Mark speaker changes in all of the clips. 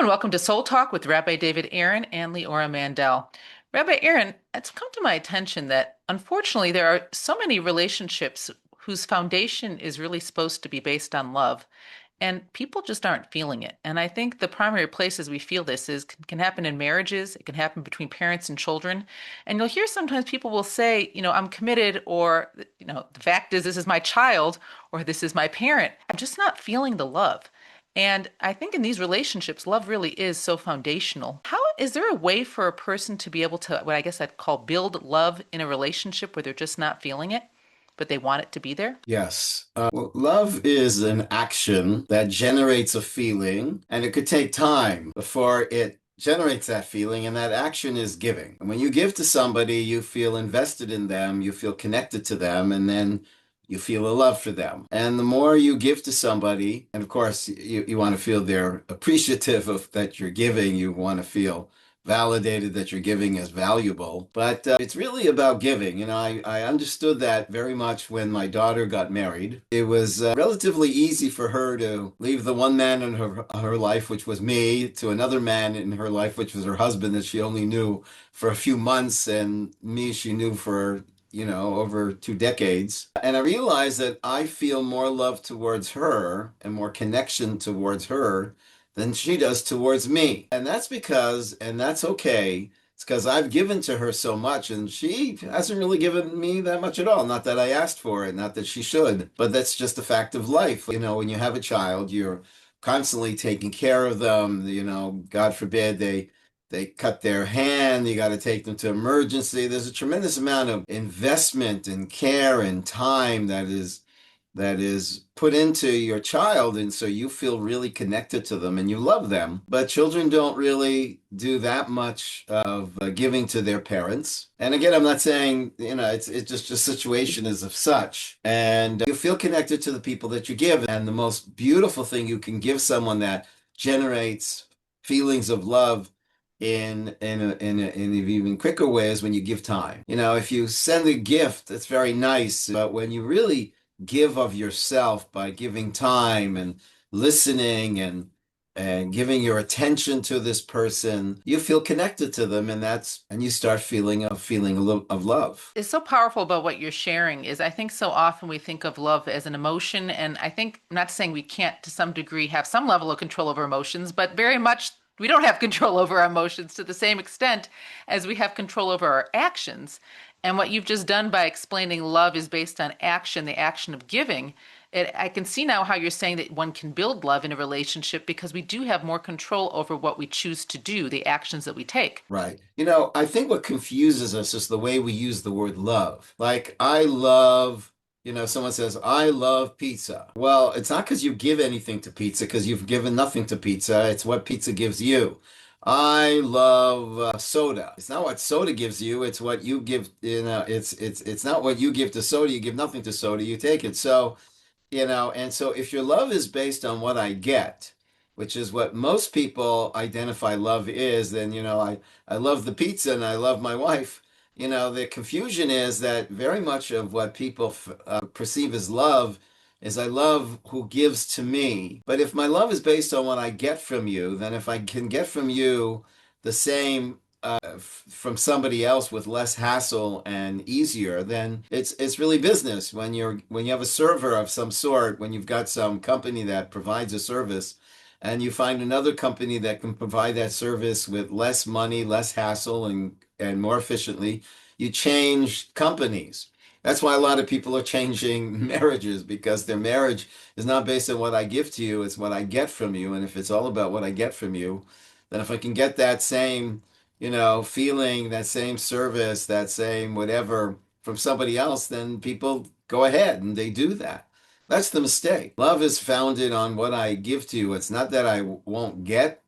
Speaker 1: And welcome to Soul Talk with Rabbi David Aaron and Leora Mandel. Rabbi Aaron, it's come to my attention that unfortunately there are so many relationships whose foundation is really supposed to be based on love, and people just aren't feeling it. And I think the primary places we feel this is can happen in marriages, it can happen between parents and children. And you'll hear sometimes people will say, I'm committed, or, the fact is this is my child, or this is my parent. I'm just not feeling the love. And I think in these relationships, love really is so foundational. How is there a way for a person to be able to, what I guess I'd call build love in a relationship where they're just not feeling it, but they want it to be there?
Speaker 2: Yes. Well, love is an action that generates a feeling, and it could take time before it generates that feeling, and that action is giving. And when you give to somebody, you feel invested in them, you feel connected to them, and then you feel a love for them. And the more you give to somebody, and of course, you want to feel they're appreciative of that you're giving, you want to feel validated that you're giving is valuable. But it's really about giving. I understood that very much when my daughter got married. It was relatively easy for her to leave the one man in her life, which was me, to another man in her life, which was her husband that she only knew for a few months, and me she knew for over 2 decades. And I realized that I feel more love towards her and more connection towards her than she does towards me. And that's because, and that's okay, it's because I've given to her so much and she hasn't really given me that much at all. Not that I asked for it, not that she should, but that's just a fact of life. When you have a child, you're constantly taking care of them. God forbid they cut their hand, you got to take them to emergency. There's a tremendous amount of investment and care and time that is put into your child, and so you feel really connected to them and you love them. But children don't really do that much of giving to their parents. And again, I'm not saying it's just your situation is of such, and you feel connected to the people that you give. And the most beautiful thing you can give someone that generates feelings of love in an even quicker way is when you give time. If you send a gift, it's very nice, but when you really give of yourself by giving time and listening and giving your attention to this person, you feel connected to them, and you start feeling a feeling of love.
Speaker 1: Is so powerful about what you're sharing is I think so often we think of love as an emotion. And I think, I'm not saying we can't to some degree have some level of control over emotions, but very much we don't have control over our emotions to the same extent as we have control over our actions. And what you've just done by explaining love is based on action, the action of giving. I can see now how you're saying that one can build love in a relationship because we do have more control over what we choose to do, the actions that we take.
Speaker 2: Right. I think what confuses us is the way we use the word love. Like, I love, someone says, I love pizza. Well, it's not because you give anything to pizza, because you've given nothing to pizza. It's what pizza gives you. I love soda. It's not what soda gives you. It's what you give. It's not what you give to soda. You give nothing to soda. You take it. So, and so if your love is based on what I get, which is what most people identify love is, then, I love the pizza and I love my wife. The confusion is that very much of what people perceive as love is I love who gives to me. But if my love is based on what I get from you, then if I can get from you the same from somebody else with less hassle and easier, then it's really business. When you have a server of some sort, when you've got some company that provides a service, and you find another company that can provide that service with less money, less hassle, and more efficiently, you change companies. That's why a lot of people are changing marriages, because their marriage is not based on what I give to you, it's what I get from you. And if it's all about what I get from you, then if I can get that same, feeling, that same service, that same whatever from somebody else, then people go ahead and they do that. That's the mistake. Love is founded on what I give to you. It's not that I won't get,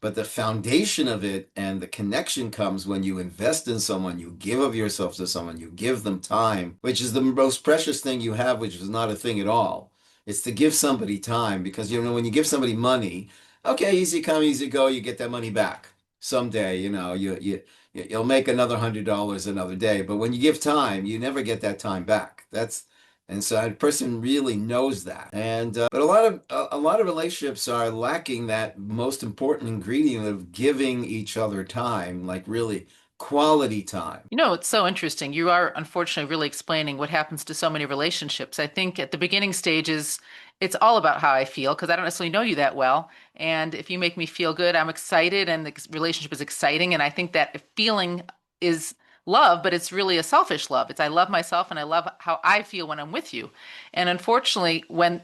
Speaker 2: but the foundation of it and the connection comes when you invest in someone, you give of yourself to someone, you give them time, which is the most precious thing you have, which is not a thing at all. It's to give somebody time, because when you give somebody money, okay, easy come, easy go, you get that money back someday. You'll make another $100 another day. But when you give time, you never get that time back. And so a person really knows that. And but a lot of relationships are lacking that most important ingredient of giving each other time, like really quality time.
Speaker 1: You know, it's so interesting. You are unfortunately really explaining what happens to so many relationships. I think at the beginning stages, it's all about how I feel because I don't necessarily know you that well. And if you make me feel good, I'm excited and the relationship is exciting. And I think that feeling is love, but it's really a selfish love. It's I love myself and I love how I feel when I'm with you. And unfortunately, when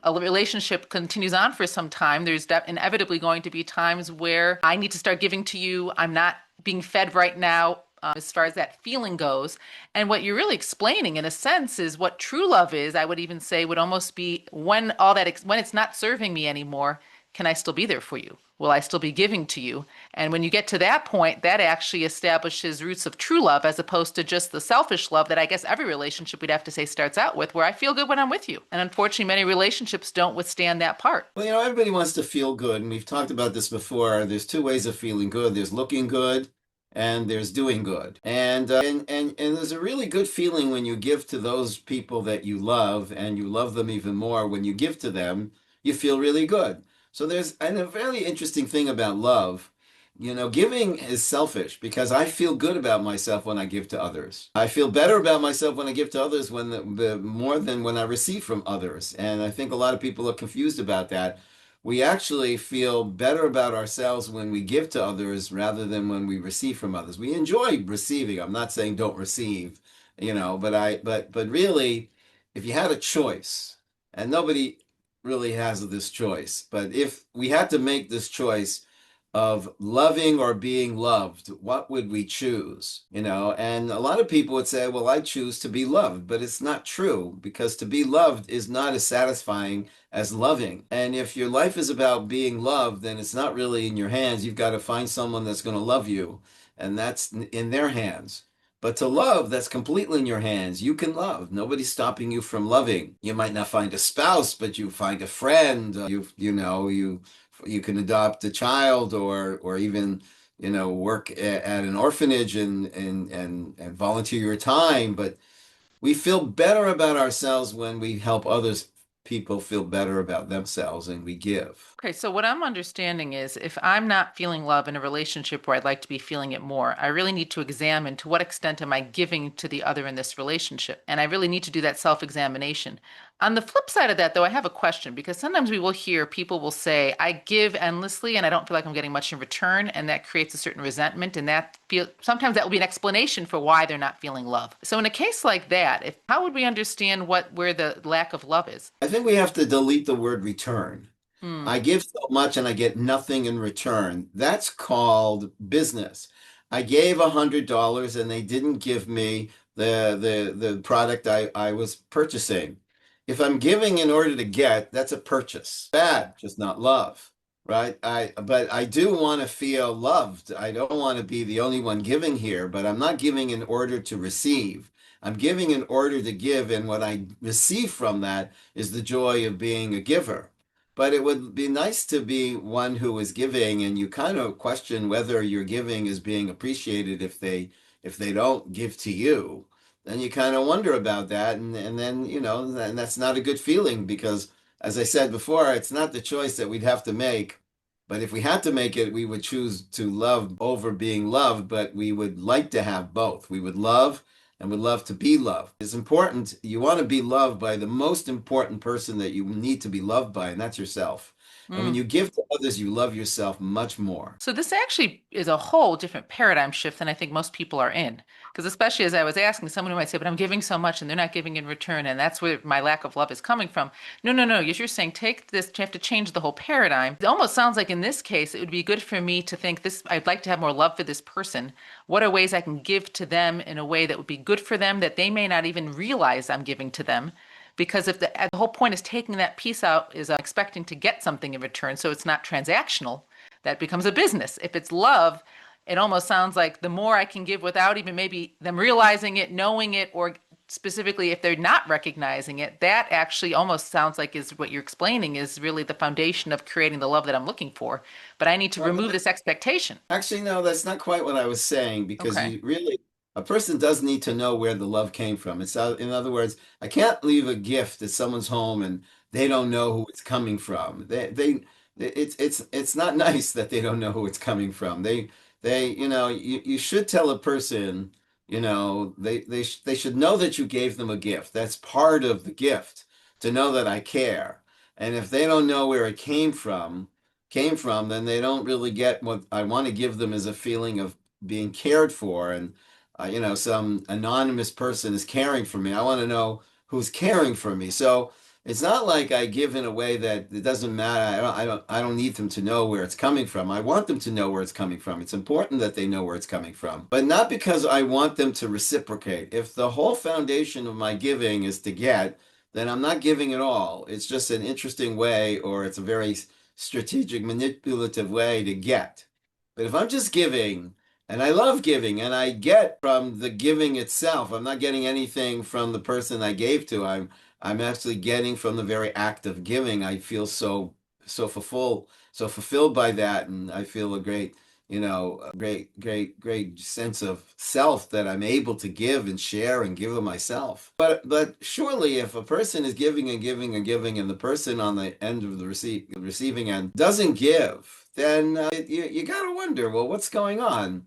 Speaker 1: a relationship continues on for some time, there's inevitably going to be times where I need to start giving to you. I'm not being fed right now, as far as that feeling goes. And what you're really explaining, in a sense, is what true love is. I would even say would almost be when when it's not serving me anymore, can I still be there for you? Will I still be giving to you? And when you get to that point, that actually establishes roots of true love as opposed to just the selfish love that I guess every relationship we'd have to say starts out with, where I feel good when I'm with you. And unfortunately, many relationships don't withstand that part.
Speaker 2: Well, everybody wants to feel good, and we've talked about this before. There's two ways of feeling good. There's looking good, and there's doing good. And there's a really good feeling when you give to those people that you love, and you love them even more when you give to them. You feel really good. So there's and a very interesting thing about love. Giving is selfish because I feel good about myself when I give to others. I feel better about myself when I give to others when the more than when I receive from others. And I think a lot of people are confused about that. We actually feel better about ourselves when we give to others rather than when we receive from others. We enjoy receiving. I'm not saying don't receive, but really, if you had a choice, and nobody really has this choice, but if we had to make this choice of loving or being loved, what would we choose? And a lot of people would say, well, I choose to be loved, but it's not true because to be loved is not as satisfying as loving. And if your life is about being loved, then it's not really in your hands. You've got to find someone that's going to love you, and that's in their hands. But to love, that's completely in your hands. You can love. Nobody's stopping you from loving. You might not find a spouse, but you find a friend. You can adopt a child or even work at an orphanage and volunteer your time. But we feel better about ourselves when we help others people feel better about themselves and we give.
Speaker 1: Okay, so what I'm understanding is if I'm not feeling love in a relationship where I'd like to be feeling it more, I really need to examine to what extent am I giving to the other in this relationship. And I really need to do that self-examination. On the flip side of that, though, I have a question because sometimes we will hear people will say, I give endlessly and I don't feel like I'm getting much in return. And that creates a certain resentment. And sometimes that will be an explanation for why they're not feeling love. So in a case like that, how would we understand where the lack of love is?
Speaker 2: I think we have to delete the word return.
Speaker 1: Hmm.
Speaker 2: I give so much and I get nothing in return. That's called business. I gave $100 and they didn't give me the product I was purchasing. If I'm giving in order to get, that's a purchase. Bad, just not love, right? But I do want to feel loved. I don't want to be the only one giving here, but I'm not giving in order to receive. I'm giving in order to give, and what I receive from that is the joy of being a giver. But it would be nice to be one who is giving, and you kind of question whether your giving is being appreciated if they don't give to you. Then you kind of wonder about that, and then and that's not a good feeling because, as I said before, it's not the choice that we'd have to make. But if we had to make it, we would choose to love over being loved, but we would like to have both. We would love and would love to be loved. It's important. You want to be loved by the most important person that you need to be loved by, and that's yourself. And when
Speaker 1: Hmm.
Speaker 2: you give to others, you love yourself much more.
Speaker 1: So this actually is a whole different paradigm shift than I think most people are in. Because especially as I was asking, someone who might say, but I'm giving so much and they're not giving in return, and that's where my lack of love is coming from. No, no, no. You're saying take this, you have to change the whole paradigm. It almost sounds like in this case, it would be good for me to think this, I'd like to have more love for this person. What are ways I can give to them in a way that would be good for them that they may not even realize I'm giving to them? Because if the whole point is taking that piece out is expecting to get something in return, so it's not transactional, that becomes a business. If it's love, it almost sounds like the more I can give without even maybe them realizing it, knowing it, or specifically if they're not recognizing it, that actually almost sounds like is what you're explaining is really the foundation of creating the love that I'm looking for. But I need to
Speaker 2: Well,
Speaker 1: remove this expectation.
Speaker 2: actually, no, that's not quite what I was saying because
Speaker 1: Okay.
Speaker 2: you really a person does need to know where the love came from. In other words, I can't leave a gift at someone's home and they don't know who it's coming from. It's not nice that they don't know who it's coming from. You should tell a person, they should know that you gave them a gift. That's part of the gift, to know that I care. And if they don't know where it came from, then they don't really get what I want to give them, is a feeling of being cared for. And some anonymous person is caring for me. I want to know who's caring for me. So it's not like I give in a way that it doesn't matter. I don't need them to know where it's coming from. I want them to know where it's coming from. It's important that they know where it's coming from, but not because I want them to reciprocate. If the whole foundation of my giving is to get, then I'm not giving at all. It's just an interesting way, or it's a very strategic, manipulative way to get. But if I'm just giving, and I love giving, and I get from the giving itself, I'm not getting anything from the person I gave to. I'm actually getting from the very act of giving. I feel so fulfilled by that, and I feel a great sense of self that I'm able to give and share and give of myself. But surely, if a person is giving and giving and giving, and the person on the end of the receiving end doesn't give, then you got to wonder, well, what's going on?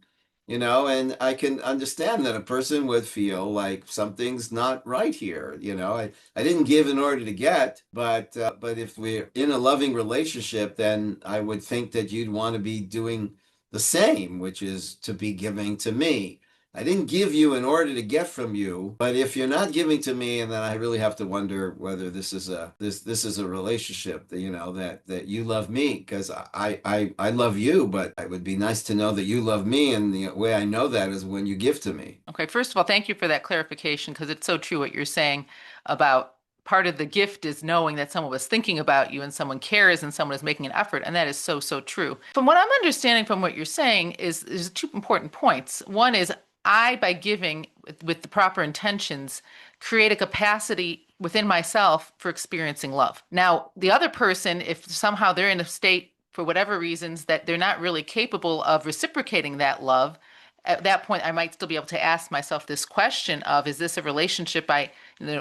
Speaker 2: And I can understand that a person would feel like something's not right here. I didn't give in order to get, but if we're in a loving relationship, then I would think that you'd want to be doing the same, which is to be giving to me. I didn't give you in order to get from you, but if you're not giving to me, and then I really have to wonder whether this is a relationship that you love me, because I love you, but it would be nice to know that you love me, and the way I know that is when you give to me.
Speaker 1: Okay, first of all, thank you for that clarification because it's so true what you're saying about part of the gift is knowing that someone was thinking about you and someone cares and someone is making an effort. And that is so, so true. From what I'm understanding from what you're saying is two important points. One is I, by giving with the proper intentions, create a capacity within myself for experiencing love. Now, the other person, if somehow they're in a state for whatever reasons that they're not really capable of reciprocating that love, at that point, I might still be able to ask myself this question of, is this a relationship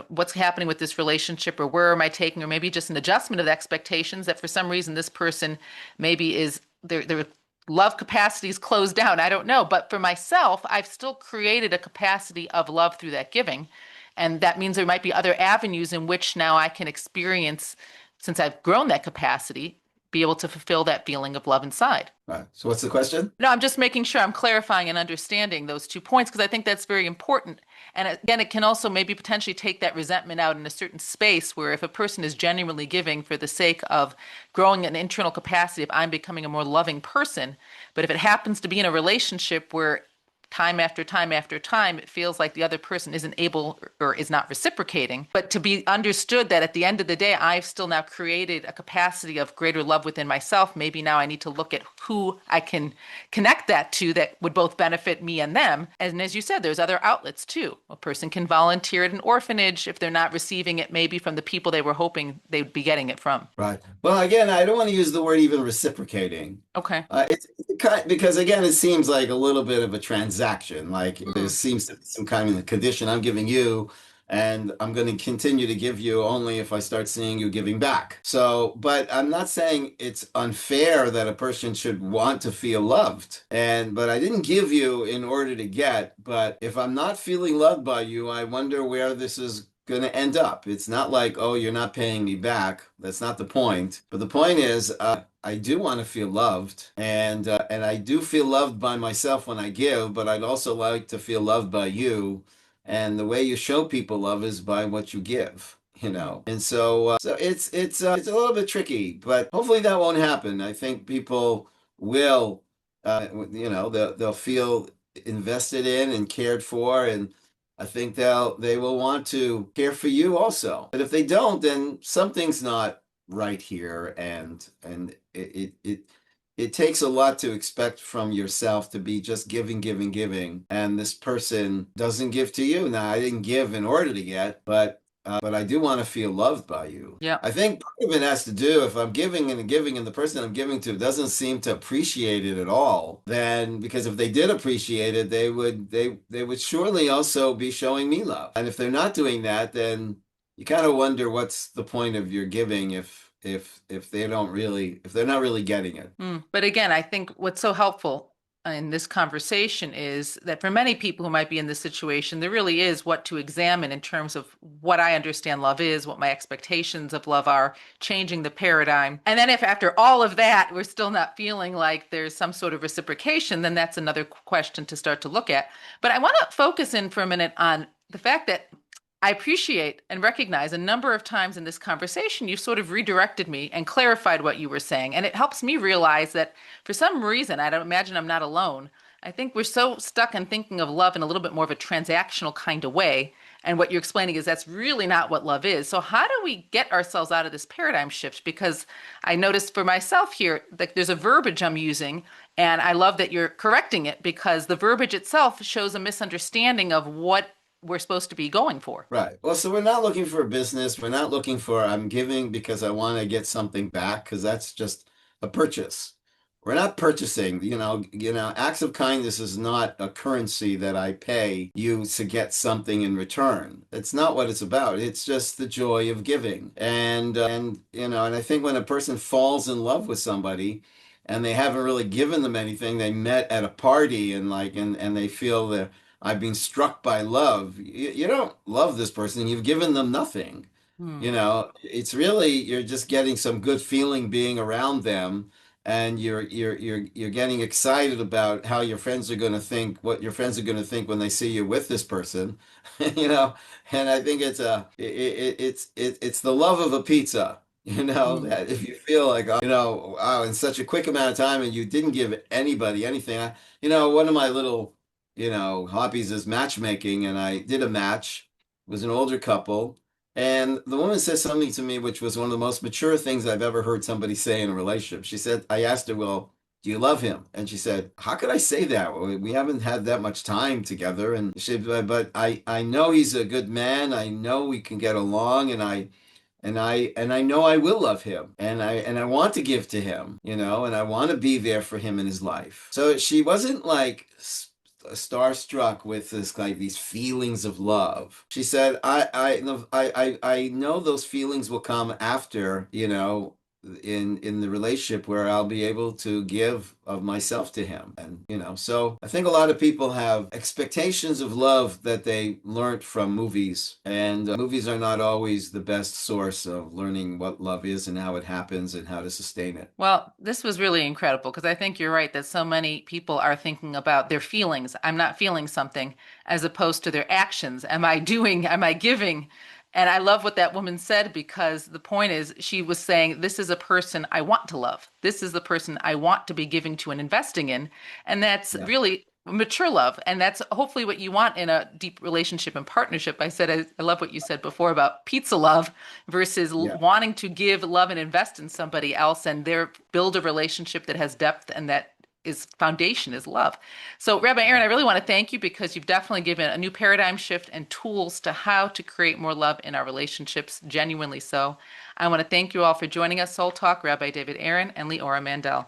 Speaker 1: what's happening with this relationship, or where am I taking, or maybe just an adjustment of expectations that for some reason this person maybe is their love capacity is closed down. I don't know. But for myself, I've still created a capacity of love through that giving. And that means there might be other avenues in which now I can experience, since I've grown that capacity, be able to fulfill that feeling of love inside.
Speaker 2: Right. So what's the question?
Speaker 1: No, I'm just making sure I'm clarifying and understanding those 2 points because I think that's very important. And again, it can also maybe potentially take that resentment out in a certain space where if a person is genuinely giving for the sake of growing an internal capacity of I'm becoming a more loving person, but if it happens to be in a relationship where time after time after time, it feels like the other person isn't able or is not reciprocating. But to be understood that at the end of the day, I've still now created a capacity of greater love within myself. Maybe now I need to look at who I can connect that to that would both benefit me and them. And as you said, there's other outlets too. A person can volunteer at an orphanage if they're not receiving it, maybe from the people they were hoping they'd be getting it from.
Speaker 2: Right. Well, again, I don't want to use the word even reciprocating.
Speaker 1: Okay.
Speaker 2: Because again, it seems like a little bit of a transaction. Like there seems to be some kind of condition I'm giving you, and I'm going to continue to give you only if I start seeing you giving back. So, but I'm not saying it's unfair that a person should want to feel loved. But I didn't give you in order to get. But if I'm not feeling loved by you, I wonder where this is going to end up. It's not like, oh, you're not paying me back. That's not the point. But the point is, I do want to feel loved, and I do feel loved by myself when I give, but I'd also like to feel loved by you. And the way you show people love is by what you give. And so it's a little bit tricky, but hopefully that won't happen. I think people will, they'll feel invested in and cared for, and I think they will want to care for you also. But if they don't, then something's not right here, and it takes a lot to expect from yourself to be just giving, giving, giving, and this person doesn't give to you. Now, I didn't give in order to get, but but I do want to feel loved by you.
Speaker 1: Yeah.
Speaker 2: I think part of it has to do if I'm giving and the person I'm giving to doesn't seem to appreciate it at all, then because if they did appreciate it, they would surely also be showing me love. And if they're not doing that, then you kind of wonder what's the point of your giving if they don't really if they're not really getting it.
Speaker 1: But again, I think what's so helpful in this conversation is that for many people who might be in this situation, there really is what to examine in terms of what I understand love is, what my expectations of love are, changing the paradigm. And then if after all of that, we're still not feeling like there's some sort of reciprocation, then that's another question to start to look at. But I want to focus in for a minute on the fact that I appreciate and recognize a number of times in this conversation, you sort of redirected me and clarified what you were saying. And it helps me realize that for some reason, I don't imagine I'm not alone. I think we're so stuck in thinking of love in a little bit more of a transactional kind of way. And what you're explaining is that's really not what love is. So, how do we get ourselves out of this paradigm shift? Because I noticed for myself here that there's a verbiage I'm using, and I love that you're correcting it because the verbiage itself shows a misunderstanding of what we're supposed to be going for.
Speaker 2: Right. Well, so we're not looking for a business. We're not looking for I'm giving because I want to get something back because that's just a purchase. We're not purchasing, acts of kindness is not a currency that I pay you to get something in return. It's not what it's about. It's just the joy of giving. And I think when a person falls in love with somebody and they haven't really given them anything, they met at a party and they feel that I've been struck by love. You don't love this person. You've given them nothing.
Speaker 1: Hmm.
Speaker 2: It's really you're just getting some good feeling being around them, and you're getting excited about how your friends are going to think, what your friends are going to think when they see you with this person, you know. And I think it's the love of a pizza.
Speaker 1: Hmm.
Speaker 2: That if you feel like, wow, in such a quick amount of time and you didn't give anybody anything. One of my little hobbies is matchmaking, and I did a match. It was an older couple, and the woman said something to me, which was one of the most mature things I've ever heard somebody say in a relationship. She said, I asked her, well, do you love him? And she said, how could I say that? Well, we haven't had that much time together. And she said, but I know he's a good man. I know we can get along, and I know I will love him, and I want to give to him, and I want to be there for him in his life. So she wasn't like starstruck with this like these feelings of love. She said, I know those feelings will come after, in the relationship where I'll be able to give of myself to him. And, so I think a lot of people have expectations of love that they learned from movies, and movies are not always the best source of learning what love is and how it happens and how to sustain it.
Speaker 1: Well, this was really incredible because I think you're right that so many people are thinking about their feelings. I'm not feeling something as opposed to their actions. Am I doing, am I giving? And I love what that woman said because the point is, she was saying, this is a person I want to love. This is the person I want to be giving to and investing in. And that's
Speaker 2: Yeah.
Speaker 1: really mature love. And that's hopefully what you want in a deep relationship and partnership. I love what you said before about pizza love versus
Speaker 2: Yeah.
Speaker 1: wanting to give love and invest in somebody else and their build a relationship that has depth and that is foundation is love. So Rabbi Aaron, I really want to thank you because you've definitely given a new paradigm shift and tools to how to create more love in our relationships, genuinely so. I want to thank you all for joining us, Soul Talk, Rabbi David Aaron and Leora Mandel.